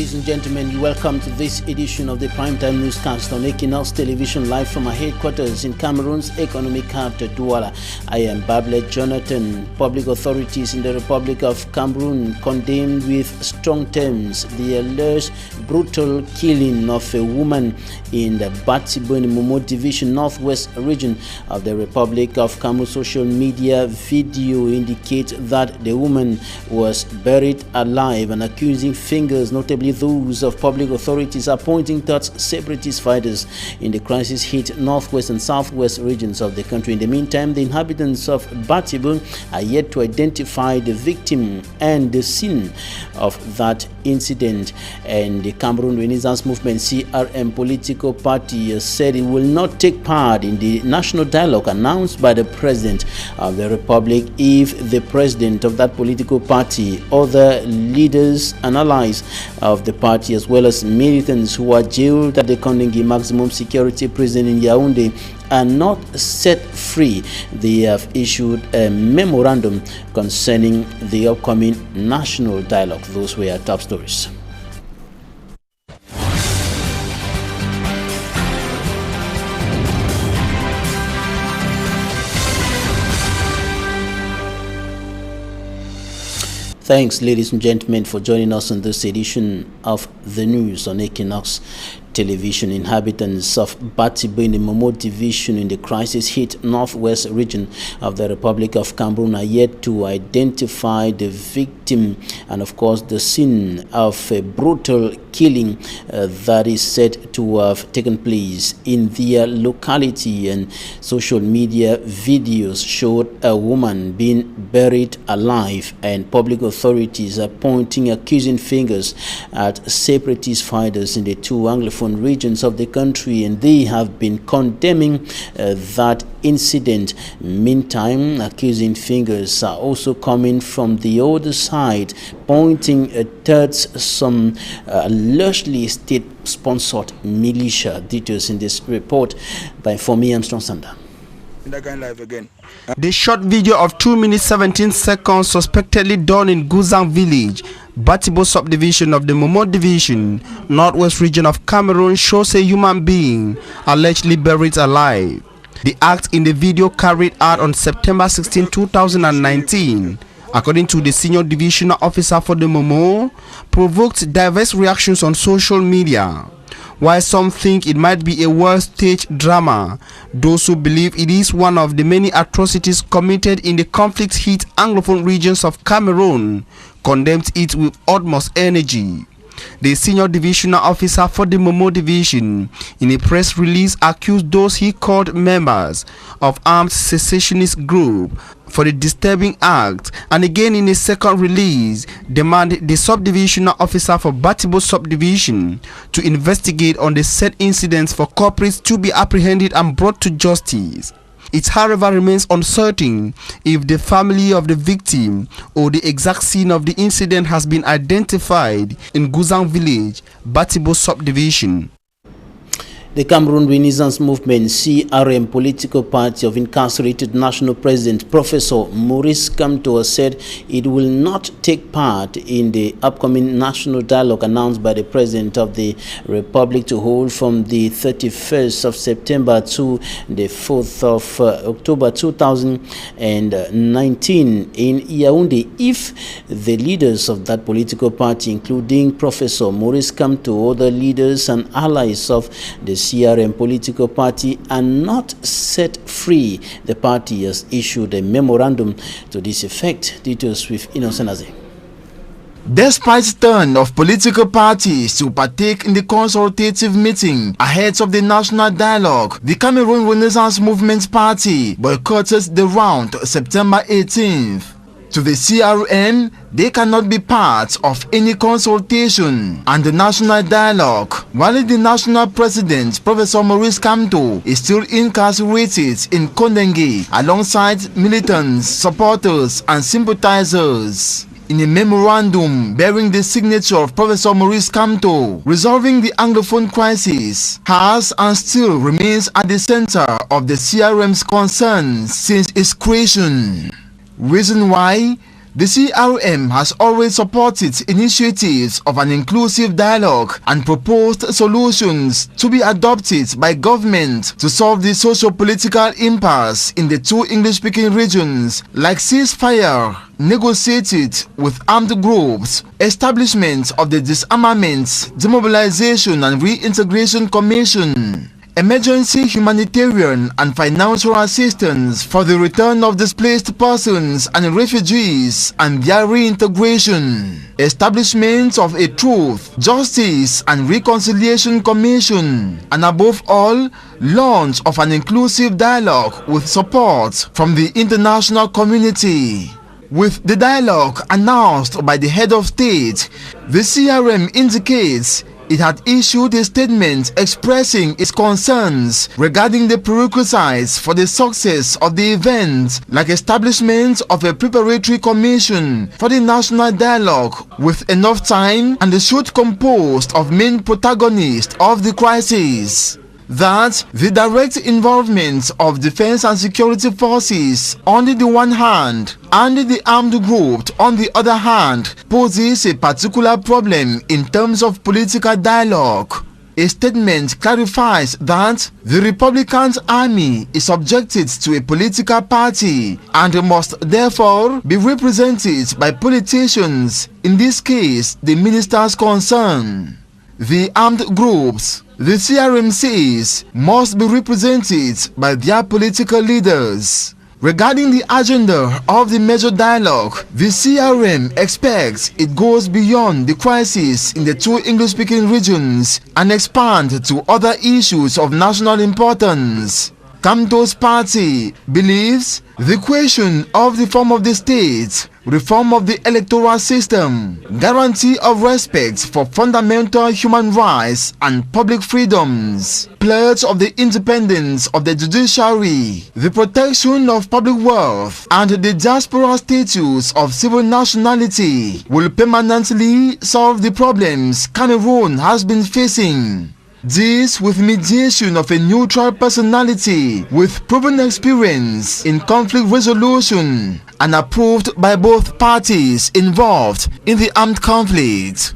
Ladies and gentlemen, welcome to this edition of the Primetime Newscast on EQUINOXE Television, live from our headquarters in Cameroon's economic capital, Douala. I am Bablet Jonathan. Public authorities in the Republic of Cameroon condemned with strong terms the alleged brutal killing of a woman in the Batibouin-Momo Division, northwest region of the Republic of Cameroon. Social media video indicates that the woman was buried alive, and accusing fingers, notably those of public authorities, are pointing towards separatist fighters in the crisis-hit northwest and southwest regions of the country. In the meantime, the inhabitants of Batibouin are yet to identify the victim and the scene of that incident. And the Cameroon Renaissance Movement (CRM) political party said it will not take part in the national dialogue announced by the President of the Republic if the president of that political party, other leaders and allies of the party, as well as militants who are jailed at the Kondengui maximum security prison in Yaoundé, are not set free. They have issued a memorandum concerning the upcoming national dialogue. Those were our top stories. Thanks, ladies and gentlemen, for joining us on this edition of the news on EQUINOXE Television. Inhabitants of Batibouin-Momo Division in the crisis-hit northwest region of the Republic of Cameroon are yet to identify the victim and, of course, the scene of a brutal killing that is said to have taken place in their locality. And social media videos showed a woman being buried alive, and public authorities are pointing accusing fingers at separatist fighters in the two Anglophone regions of the country, and they have been condemning that incident. Meantime, accusing fingers are also coming from the other side, pointing towards some allegedly state-sponsored militia. Details in this report by Fomi Armstrong Sander. The short video of 2 minutes 17 seconds suspectedly done in Guzang village, Batibo subdivision of the Momo division, northwest region of Cameroon, shows a human being allegedly buried alive. The act in the video, carried out on September 16, 2019, according to the senior divisional officer for the Momo, provoked diverse reactions on social media. While some think it might be a well-staged drama, those who believe it is one of the many atrocities committed in the conflict-hit Anglophone regions of Cameroon condemned it with utmost energy. The senior divisional officer for the Momo division, in a press release, accused those he called members of armed secessionist group for the disturbing act, and again in a second release demanded the subdivisional officer for Batibo subdivision to investigate on the said incidents for culprits to be apprehended and brought to justice. It, however, remains uncertain if the family of the victim or the exact scene of the incident has been identified in Guzang village, Batibo subdivision. The Cameroon Renaissance Movement (CRM) political party of incarcerated national president Professor Maurice Kamto said it will not take part in the upcoming national dialogue announced by the President of the Republic to hold from the 31st of September to the 4th of October 2019 in Yaoundé if the leaders of that political party, including Professor Maurice Kamto, other leaders and allies of the CRM political party, are not set free. The party has issued a memorandum to this effect. Details with Innocent Aze. Despite the turn of political parties to partake in the consultative meeting ahead of the national dialogue, the Cameroon Renaissance Movement Party boycotted the round September 18th. To the CRM, they cannot be part of any consultation and the national dialogue, while the national president, Professor Maurice Kamto, is still incarcerated in Kondengui alongside militants, supporters and sympathizers. In a memorandum bearing the signature of Professor Maurice Kamto, resolving the Anglophone crisis has and still remains at the center of the CRM's concerns since its creation. Reason why? The CRM has always supported initiatives of an inclusive dialogue and proposed solutions to be adopted by government to solve the socio-political impasse in the two English-speaking regions, like ceasefire negotiated with armed groups, establishment of the Disarmament, Demobilization and Reintegration Commission, emergency humanitarian and financial assistance for the return of displaced persons and refugees and their reintegration, establishment of a Truth, Justice and Reconciliation Commission, and above all, launch of an inclusive dialogue with support from the international community. With the dialogue announced by the head of state, the CRM indicates it had issued a statement expressing its concerns regarding the prerequisites for the success of the event, like establishment of a preparatory commission for the national dialogue with enough time and the suit composed of main protagonists of the crisis. That the direct involvement of defense and security forces on the one hand and the armed group on the other hand poses a particular problem in terms of political dialogue. A statement clarifies that the Republican Army is subjected to a political party and must therefore be represented by politicians, in this case the ministers concerned. The armed groups, the CRM says, must be represented by their political leaders. Regarding the agenda of the major dialogue, the CRM expects it goes beyond the crisis in the two English-speaking regions and expand to other issues of national importance. Kamto's party believes the question of the form of the state, reform of the electoral system, guarantee of respect for fundamental human rights and public freedoms, pledge of the independence of the judiciary, the protection of public wealth, and the diaspora status of civil nationality will permanently solve the problems Cameroon has been facing. This with mediation of a neutral personality with proven experience in conflict resolution and approved by both parties involved in the armed conflict.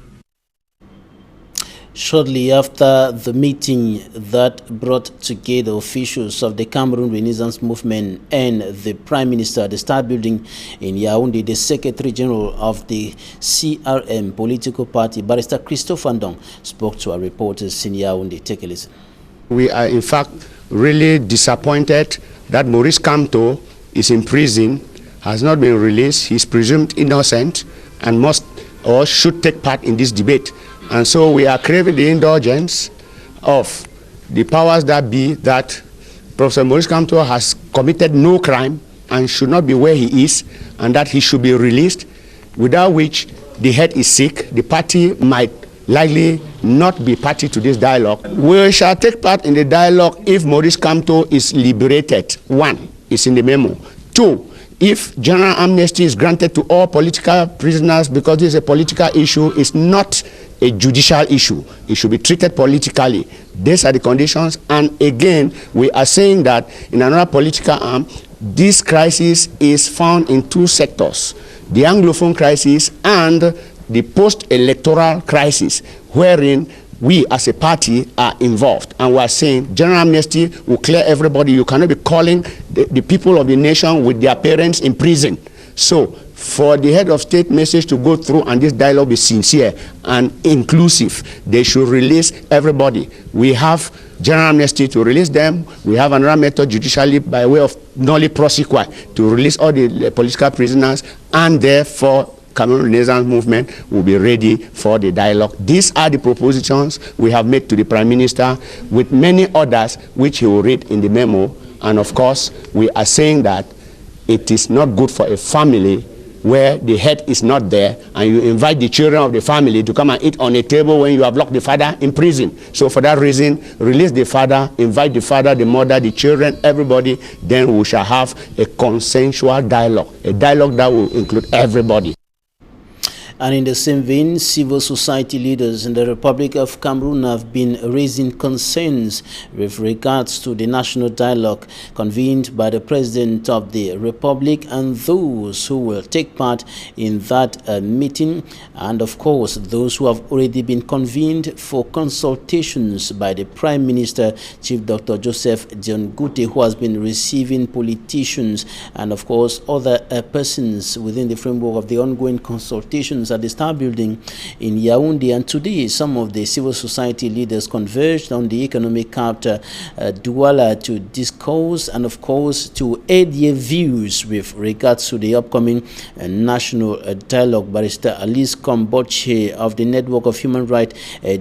Shortly after the meeting that brought together officials of the Cameroon Renaissance Movement and the Prime Minister at the Star Building in Yaoundé, the Secretary General of the CRM political party, Barrister Christophe Andong, spoke to our reporters in Yaoundé. Take a listen. We are in fact really disappointed that Maurice Kamto is in prison, has not been released. He is presumed innocent and must or should take part in this debate. And so we are craving the indulgence of the powers that be that Professor Maurice Kamto has committed no crime and should not be where he is, and that he should be released, without which the head is sick. The party might likely not be party to this dialogue. We shall take part in the dialogue if Maurice Kamto is liberated. 1, is in the memo. 2, if general amnesty is granted to all political prisoners, because this is a political issue, it's not a judicial issue. It should be treated politically. These are the conditions. And again, we are saying that in another political arm, this crisis is found in 2 sectors: the Anglophone crisis and the post-electoral crisis, wherein we as a party are involved. And we are saying general amnesty will clear everybody. You cannot be calling the people of the nation with their parents in prison. So for the head of state message to go through and this dialogue be sincere and inclusive, they should release everybody. We have general amnesty to release them. We have another method judicially by way of nolli prosequi to release all the political prisoners, and therefore Cameroon Renaissance Movement will be ready for the dialogue. These are the propositions we have made to the Prime Minister, with many others which he will read in the memo. And of course, we are saying that it is not good for a family where the head is not there, and you invite the children of the family to come and eat on a table when you have locked the father in prison. So for that reason, release the father, invite the father, the mother, the children, everybody, then we shall have a consensual dialogue, a dialogue that will include everybody. And in the same vein, civil society leaders in the Republic of Cameroon have been raising concerns with regards to the national dialogue convened by the President of the Republic and those who will take part in that meeting, and of course those who have already been convened for consultations by the Prime Minister, Chief Dr. Joseph John Gute, who has been receiving politicians and of course other persons within the framework of the ongoing consultations at the Star Building in Yaoundé. And today, some of the civil society leaders converged on the economic capital Douala to discuss and, of course, to aid their views with regards to the upcoming national dialogue. Barrister Alice Komboche of the Network of Human Rights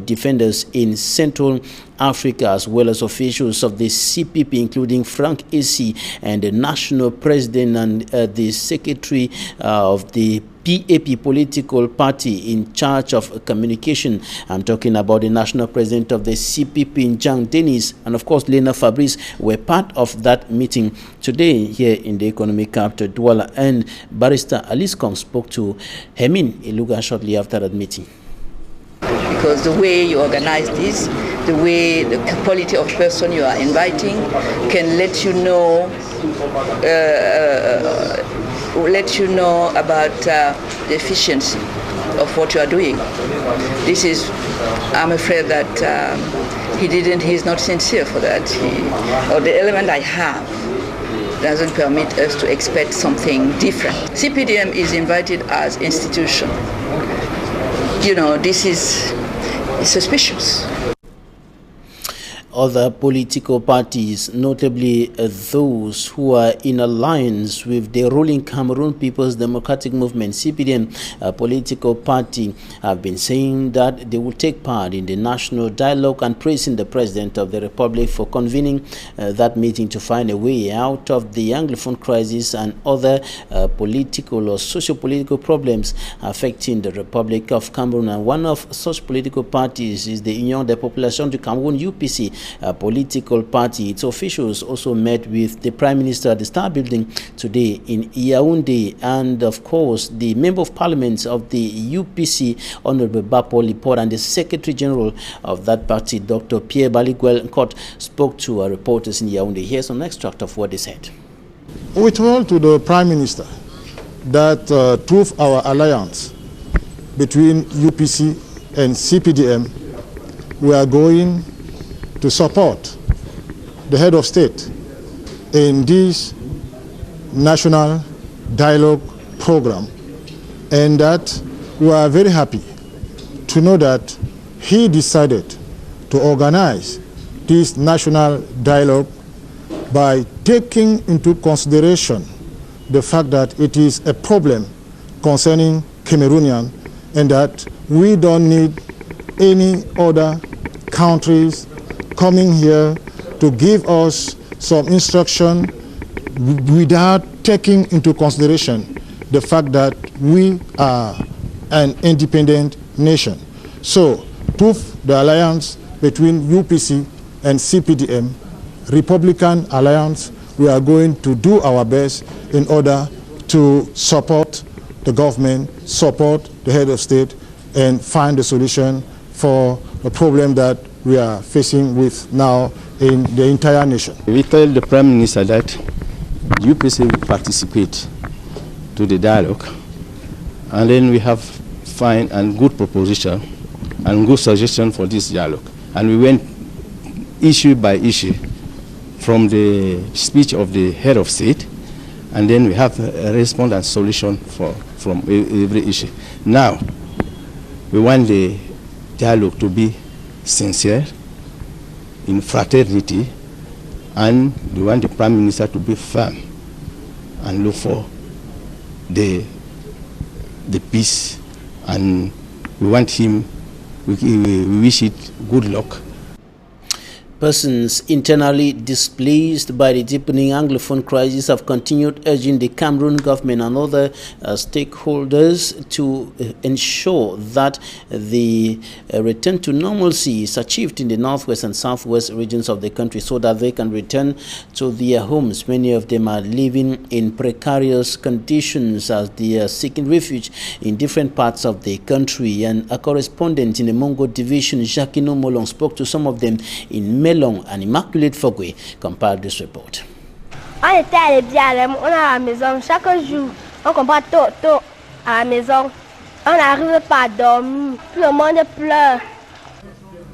Defenders in Central Africa, as well as officials of the CPP, including Frank Esi and the national president and the secretary of the PAP political party in charge of communication. I'm talking about the national president of the CPP, Jean Dennis, and of course Lena Fabrice were part of that meeting today here in the economic capital Douala. And Barrister Alice Kom spoke to Hemin Iluga shortly after that meeting. Because the way you organize this, the way the quality of person you are inviting can let you know about the efficiency of what you are doing. This is, I'm afraid that he's not sincere for that. Or the element I have doesn't permit us to expect something different. CPDM is invited as institution. You know, this is suspicious. Other political parties, notably those who are in alliance with the ruling Cameroon People's Democratic Movement, CPDM political party, have been saying that they will take part in the national dialogue and praising the President of the Republic for convening that meeting to find a way out of the Anglophone crisis and other political or socio-political problems affecting the Republic of Cameroon. And one of such political parties is the Union des Populations du Cameroun, UPC, a political party. Its officials also met with the Prime Minister at the Star Building today in Yaoundé, and of course the Member of Parliament of the UPC, Honorable Bapo Lipor, and the Secretary General of that party, Dr. Pierre Baliguel Nkot, spoke to our reporters in Yaoundé. Here's an extract of what they said. We told to the Prime Minister that through our alliance between UPC and CPDM, we are going to support the head of state in this national dialogue program, and that we are very happy to know that he decided to organize this national dialogue by taking into consideration the fact that it is a problem concerning Cameroonian, and that we don't need any other countries coming here to give us some instruction without taking into consideration the fact that we are an independent nation. So, through the alliance between UPC and CPDM, Republican Alliance, we are going to do our best in order to support the government, support the head of state, and find a solution for the problem that we are facing with now in the entire nation. We tell the Prime Minister that UPC will participate to the dialogue, and then we have fine and good proposition and good suggestion for this dialogue. And we went issue by issue from the speech of the head of state, and then we have a response and solution from every issue. Now, we want the dialogue to be sincere, in fraternity, and we want the Prime Minister to be firm and look for the peace, and we want him, we wish it good luck. Persons internally displaced by the deepening Anglophone crisis have continued urging the Cameroon government and other stakeholders to ensure that the return to normalcy is achieved in the northwest and southwest regions of the country so that they can return to their homes. Many of them are living in precarious conditions as they are seeking refuge in different parts of the country. And a correspondent in the Mongo division, Jacques Molong, spoke to some of them in Melong and Immaculate Fogwe compiled this report. On était à l'Ebialem, on est à la maison chaque jour, on comprend tout à la maison. On n'arrive pas à dormir, tout le monde pleure.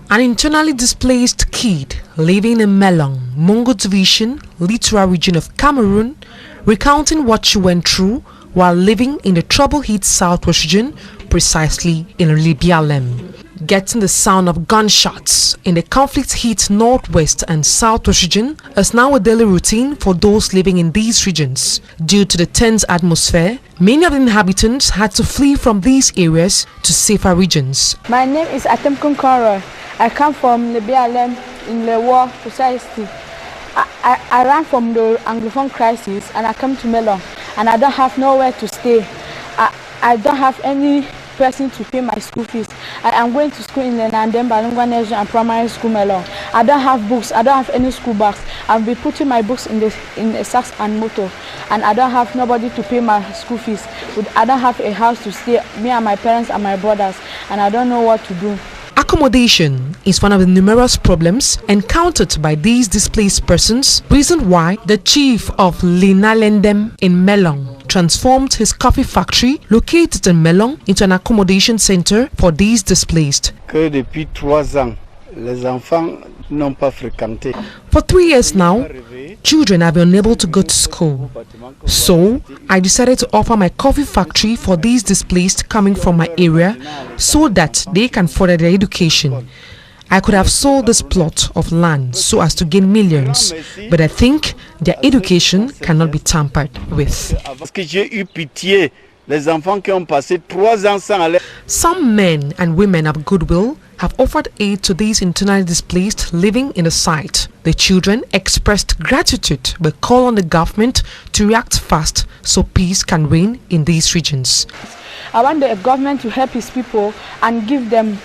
An internally displaced kid living in Melong, Mongo division, Littoral region of Cameroon, recounting what she went through while living in the trouble-hit southwest region, precisely in Libialem. Getting the sound of gunshots in the conflict-hit northwest and southwest region is now a daily routine for those living in these regions. Due to the tense atmosphere, many of the inhabitants had to flee from these areas to safer regions. My name is Atem Kunkara. I come from Libialem in the war precisely. I ran from the Anglophone crisis and I come to Melong, and I don't have nowhere to stay. I don't have any person to pay my school fees. I am going to school in the Nandem Balungwa Nation and Primary School Melong. I don't have books. I don't have any school bags. I'll be putting my books in the sacks and motor, and I don't have nobody to pay my school fees. I don't have a house to stay. Me and my parents and my brothers, and I don't know what to do. Accommodation is one of the numerous problems encountered by these displaced persons, reason why the chief of Linalendem in Melong transformed his coffee factory located in Melong into an accommodation center for these displaced. Depuis 3 ans, les enfants n'ont pas fréquenté. For 3 years now, children have been unable to go to school. So, I decided to offer my coffee factory for these displaced coming from my area so that they can further their education. I could have sold this plot of land so as to gain millions, but I think their education cannot be tampered with. Some men and women of goodwill have offered aid to these internally displaced living in the site. The children expressed gratitude but call on the government to react fast so peace can reign in these regions. I want the government to help his people and give them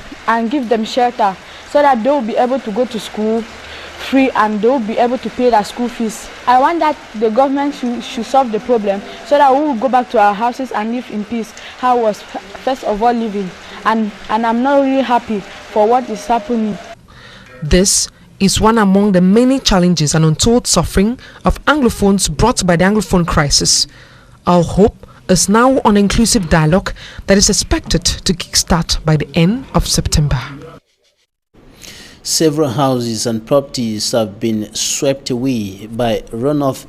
shelter so that they will be able to go to school free and they will be able to pay their school fees. I want that the government should solve the problem so that we will go back to our houses and live in peace, how I was first of all living. And I'm not really happy for what is happening. This is one among the many challenges and untold suffering of Anglophones brought by the Anglophone crisis. Our hope is now on inclusive dialogue that is expected to kickstart by the end of September. Several houses and properties have been swept away by runoff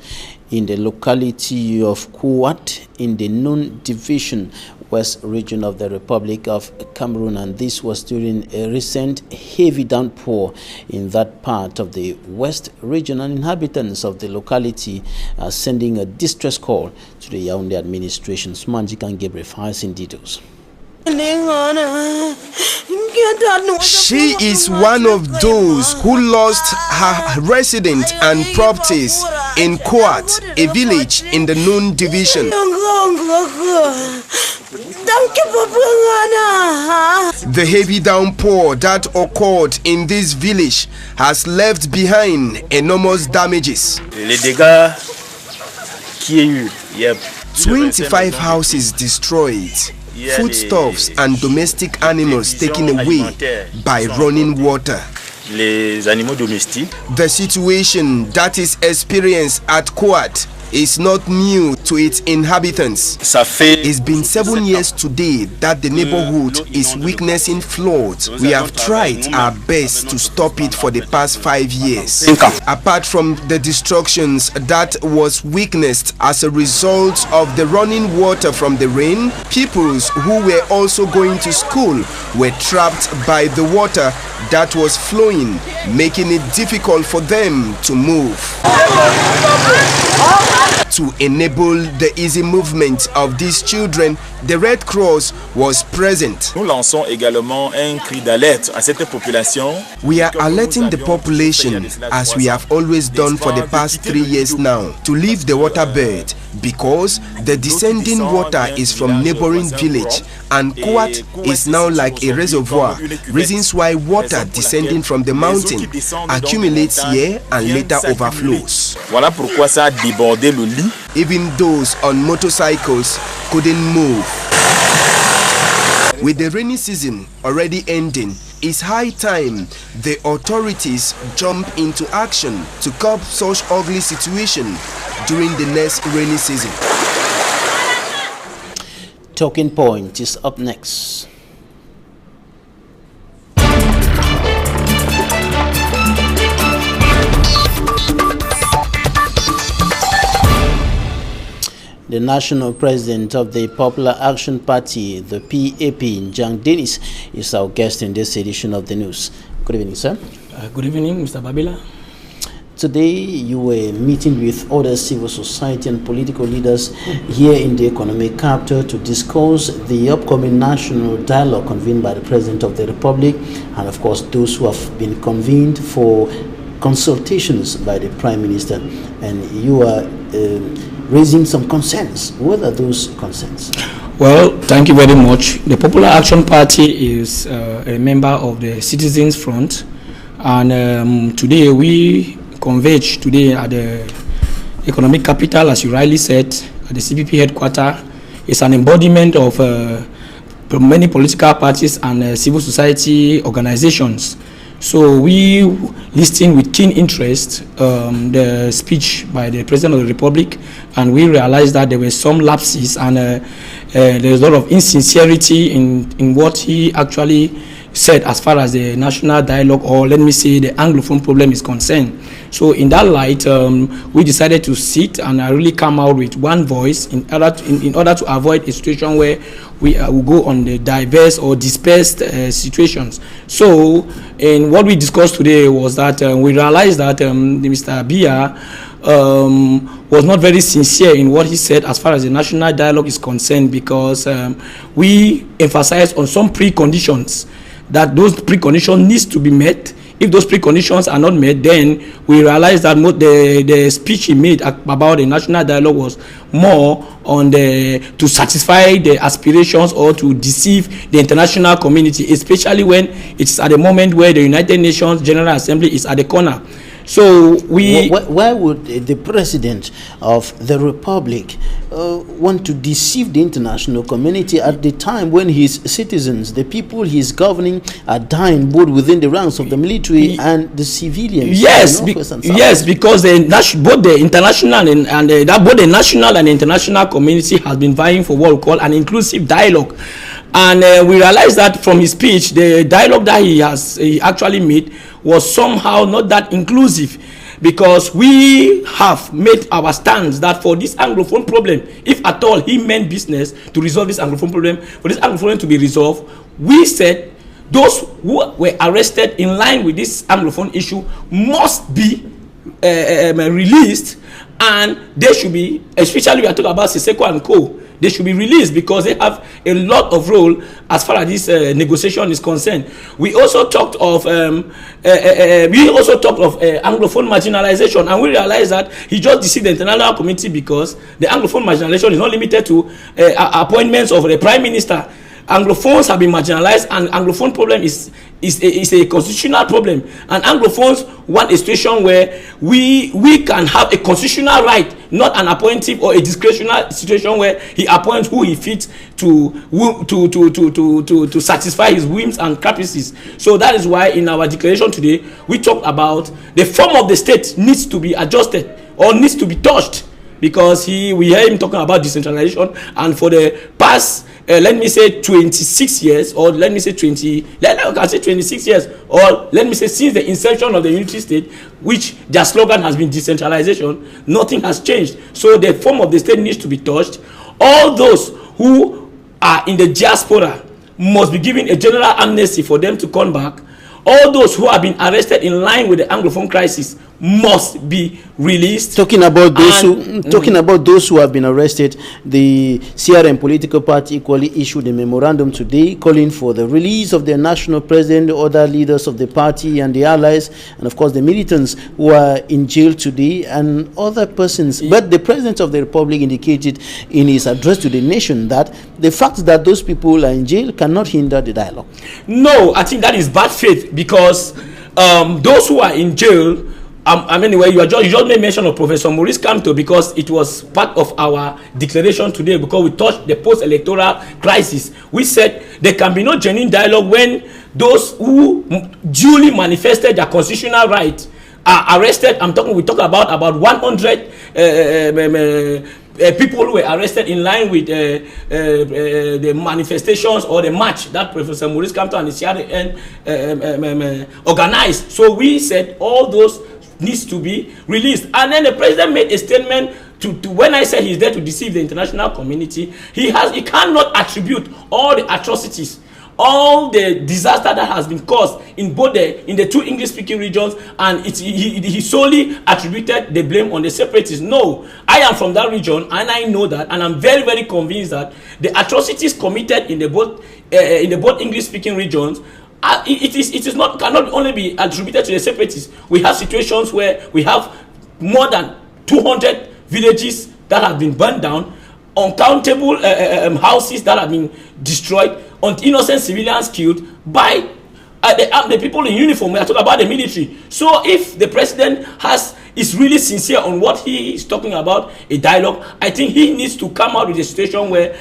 in the locality of Kuwat in the Nun Division, West region of the Republic of Cameroon, and this was during a recent heavy downpour in that part of the West region, and inhabitants of the locality are sending a distress call to the Yaoundé administration. Smanjikan Gabriel files in details. She is one of those who lost her residence and properties in Kuwat, a village in the Nun Division. The heavy downpour that occurred in this village has left behind enormous damages. 25 houses destroyed, foodstuffs and domestic animals taken away by running water. The situation that is experienced at Kuwat is not new to its inhabitants. It's been 7 years today that the neighborhood is witnessing floods. We have tried our best to stop it for the past 5 years. Apart from the destructions that was witnessed as a result of the running water from the rain, peoples who were also going to school were trapped by the water that was flowing, making it difficult for them to move. To enable the easy movement of these children, the Red Cross was present. Nous lançons également un cri d'alerte à cette population. We are alerting the population, as we have always done for the past 3 years now, to leave the waterbed because the descending water is from neighboring village and Kuat is now like a reservoir, reasons why water descending from the mountain accumulates here and later overflows. Voilà pourquoi ça a débordé le lit. Even those on motorcycles couldn't move. With the rainy season already ending, it's high time the authorities jump into action to curb such ugly situation during the next rainy season. Talking Point is up next. The national president of the Popular Action Party, the PAP, Njang Dennis, is our guest in this edition of the news. Good evening, sir. Good evening, Mr. Babila. Today, you were meeting with other civil society and political leaders here in the economic capital to discuss the upcoming national dialogue convened by the President of the Republic, and of course, those who have been convened for consultations by the Prime Minister. And you are raising some concerns. What are those concerns? Well, thank you very much. The Popular Action Party is a member of the Citizens Front, and today we converge today at the economic capital, as you rightly said, at the CPP headquarters. It's an embodiment of many political parties and civil society organizations. So we listened with keen interest the speech by the President of the Republic, and we realized that there were some lapses and there's a lot of insincerity in what he actually said as far as the national dialogue, or let me say the Anglophone problem, is concerned. So in that light, we decided to sit and really come out with one voice in order to avoid a situation where we will go on the diverse or dispersed situations. So in what we discussed today was that we realized that Mr. Abia was not very sincere in what he said as far as the national dialogue is concerned, because we emphasized on some preconditions, that those preconditions needs to be met. If those preconditions are not met, then we realize that the speech he made about the national dialogue was more on to satisfy the aspirations or to deceive the international community, especially when it's at the moment where the United Nations General Assembly is at the corner. So why would the President of the Republic want to deceive the international community at the time when his citizens, the people he's governing, are dying both within the ranks of the military and the civilians? Yes, yes, because both the international both the national and international community has been vying for what we call an inclusive dialogue. And we realized that from his speech, the dialogue that he actually made was somehow not that inclusive, because we have made our stance that for this Anglophone problem, if at all he meant business to resolve this Anglophone problem, for this Anglophone problem to be resolved, we said those who were arrested in line with this Anglophone issue must be released, and they should be, especially we are talking about Siseko and Co., they should be released because they have a lot of role as far as this negotiation is concerned. We also talked of Anglophone marginalization, and we realized that he just deceived the international community, because the Anglophone marginalization is not limited to appointments of the Prime Minister. Anglophones have been marginalized, and Anglophone problem is a constitutional problem, and Anglophones want a situation where we can have a constitutional right, not an appointive or a discretionary situation where he appoints who he fits to satisfy his whims and caprices. So that is why in our declaration today we talked about the form of the state needs to be adjusted or needs to be touched, because we hear him talking about decentralization, and for the past let me say 26 years, or let me say 26 years, or let me say since the inception of the unity state, which their slogan has been decentralization, nothing has changed. So the form of the state needs to be touched. All those who are in the diaspora must be given a general amnesty for them to come back. All those who have been arrested in line with the Anglophone crisis must be released. Talking about those who have been arrested, the CRM political party equally issued a memorandum today calling for the release of their national president, other leaders of the party and the allies, and of course the militants who are in jail today and other persons. But the President of the Republic indicated in his address to the nation that the fact that those people are in jail cannot hinder the dialogue. No, I think that is bad faith, because those who are in jail, anyway, you just made mention of Professor Maurice Kamto, because it was part of our declaration today, because we touched the post-electoral crisis. We said there can be no genuine dialogue when those who duly manifested their constitutional right are arrested. We talk about 100 people who were arrested in line with the manifestations or the march that Professor Maurice Kamto and the CRN organized. So we said all those needs to be released. And then the president made a statement to when I said he's there to deceive the international community, he cannot attribute all the atrocities, all the disaster that has been caused in both in the two English-speaking regions, and he solely attributed the blame on the separatists. No, I am from that region, and I know that, and I'm very, very convinced that the atrocities committed in the both English-speaking regions, cannot only be attributed to the separatists. We have situations where we have more than 200 villages that have been burned down, uncountable houses that have been destroyed, innocent civilians killed by the people in uniform. We are talking about the military. So if the president is really sincere on what he is talking about, a dialogue, I think he needs to come out with a situation where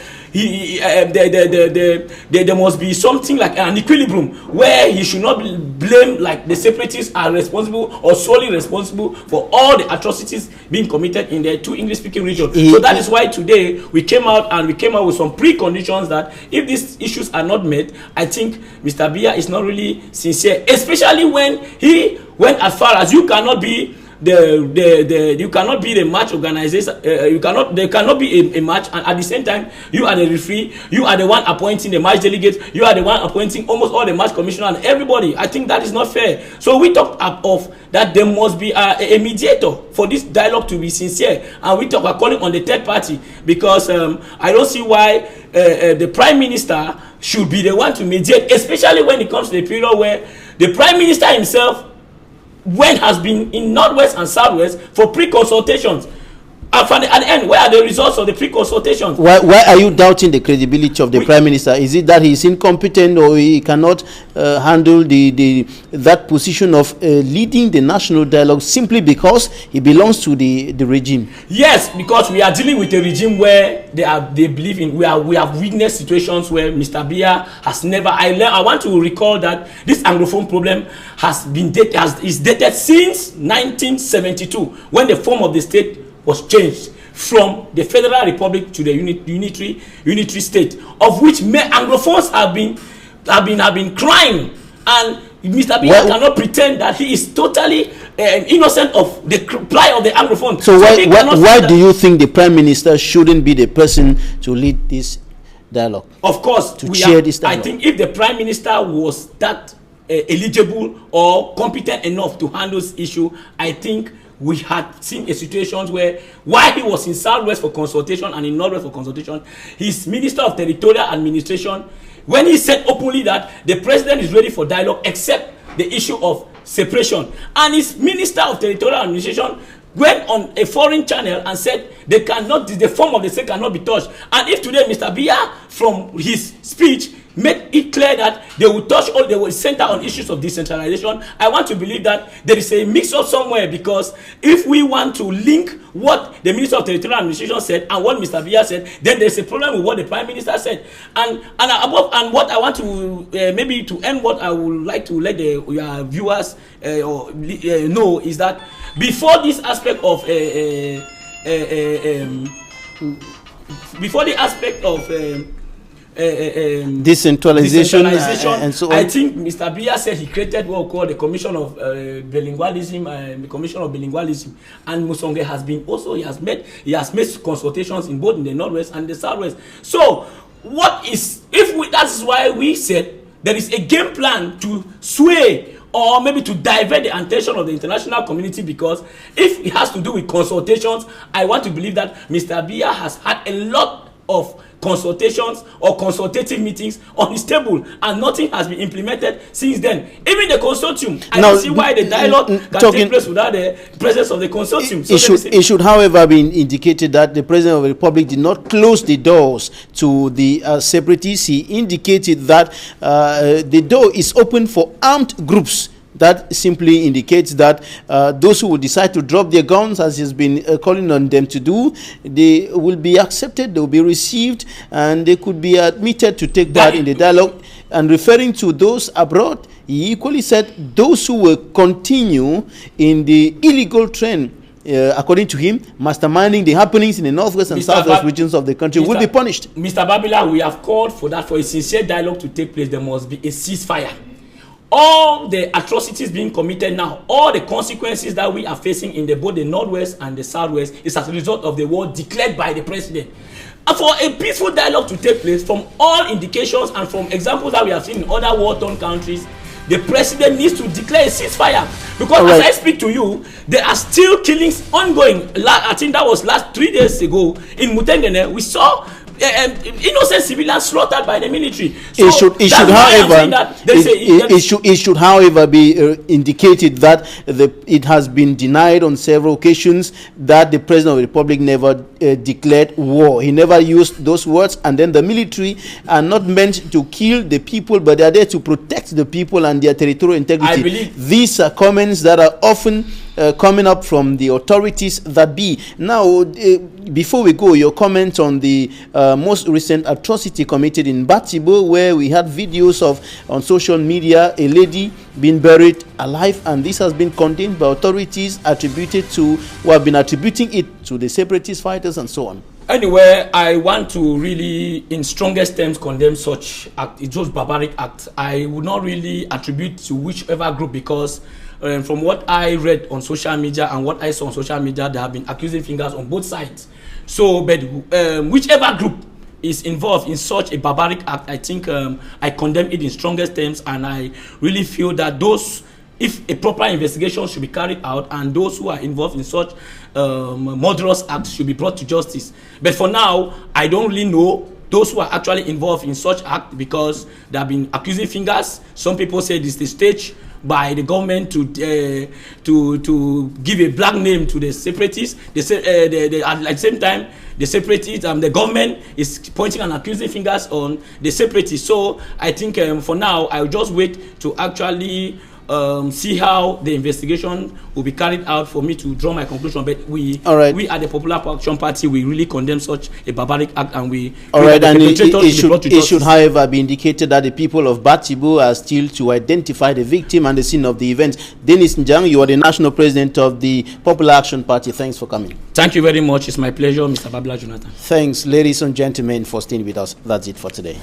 there must be something like an equilibrium, where he should not blame like the separatists are responsible or solely responsible for all the atrocities being committed in the two English-speaking regions. So that is why today we came out with some preconditions that if these issues are not met, I think Mr. Biya is not really sincere, especially when he went as far as you cannot be you cannot be the match organization. There cannot be a match, and at the same time you are the referee, you are the one appointing the match delegates, you are the one appointing almost all the match commissioner and everybody. I think that is not fair. So we talked of that there must be a mediator for this dialogue to be sincere, and we are calling on the third party, because I don't see why the Prime Minister should be the one to mediate, especially when it comes to the period where the Prime Minister himself has been in Northwest and Southwest for pre-consultations. At the end, where are the results of the pre-consultations? Why are you doubting the credibility of the Prime Minister? Is it that he is incompetent, or he cannot handle that position of leading the national dialogue simply because he belongs to the regime? Yes, because we are dealing with a regime where they believe in. We have witnessed situations where Mr. Biya has never. I want to recall that this Anglophone problem is dated since 1972, when the form of the state was changed from the Federal Republic to the unitary state, of which Anglophones have been crying, and Mr. Biya cannot pretend that he is totally innocent of the plight of the Anglophone. So why do you think the Prime Minister shouldn't be the person to lead this dialogue? Of course, this dialogue. I think if the Prime Minister was that eligible or competent enough to handle this issue, I think we had seen a situation where, while he was in Southwest for consultation and in Northwest for consultation, his Minister of Territorial Administration, when he said openly that the president is ready for dialogue except the issue of separation, and his Minister of Territorial Administration went on a foreign channel and said the form of the state cannot be touched. And if today Mr. Biya, from his speech, made it clear that they will center on issues of decentralization, I want to believe that there is a mix-up somewhere, because if we want to link what the Minister of Territorial Administration said and what Mr. Biya said, then there's a problem with what the Prime Minister said. And what I want to maybe to end, what I would like to let your viewers know is that before this aspect of decentralization and so on, I think Mr. Biya said he created what we call the Commission of Bilingualism, the Commission of Bilingualism, and Musonge has been also he has made consultations in both in the Northwest and the Southwest. So that is why we said there is a game plan to sway or maybe to divert the attention of the international community, because if it has to do with consultations, I want to believe that Mr. Biya has had a lot of consultations or consultative meetings on his table, and nothing has been implemented since then. Even the consortium, I don't see why the dialogue can take place without the presence of the consortium. So it should, however, be indicated that the President of the Republic did not close the doors to the separatists. He indicated that the door is open for armed groups. That simply indicates that those who will decide to drop their guns, as he's been calling on them to do, they will be accepted, they will be received, and they could be admitted to take part in the dialogue. And referring to those abroad, he equally said those who will continue in the illegal trend, according to him, masterminding the happenings in the northwest and southwest regions of the country, will be punished. Mr. Babila, we have called for that. For a sincere dialogue to take place, there must be a ceasefire. All the atrocities being committed now, all the consequences that we are facing in both the northwest and the southwest, is as a result of the war declared by the president. And for a peaceful dialogue to take place, from all indications and from examples that we have seen in other war-torn countries, the president needs to declare a ceasefire. Because as I speak to you, there are still killings ongoing. I think that was 3 days ago in Mutengene. We saw innocent civilians slaughtered by the military. So it should, however, be indicated that it has been denied on several occasions that the President of the Republic never declared war. He never used those words, and then the military are not meant to kill the people, but they are there to protect the people and their territorial integrity. I believe these are comments that are often coming up from the authorities that be. Now, before we go, your comment on the most recent atrocity committed in Batibo, where we had videos of on social media a lady being buried alive, and this has been condemned by authorities, attributed to, who have been attributing it to the separatist fighters and so on. Anyway, I want to really, in strongest terms, condemn such act. It's just barbaric act. I would not really attribute to whichever group, because from what I read on social media and what I saw on social media, they have been accusing fingers on both sides. So, but whichever group is involved in such a barbaric act, I think I condemn it in strongest terms, and I really feel that if a proper investigation should be carried out, and those who are involved in such murderous acts should be brought to justice. But for now, I don't really know those who are actually involved in such act, because they have been accusing fingers. Some people say this is the stage by the government to give a black name to the separatists. They say at the same time, the separatists the government is pointing and accusing fingers on the separatists. So I think for now, I'll just wait to actually see how the investigation will be carried out for me to draw my conclusion. But we at the Popular Action Party, we really condemn such a barbaric act, and we it should, however, be indicated that the people of Batibo are still to identify the victim and the scene of the event. Dennis Njang, you are the national president of the Popular Action Party. Thanks for coming. Thank you very much. It's my pleasure, Mr. Babla Jonathan. Thanks, ladies and gentlemen, for staying with us. That's it for today.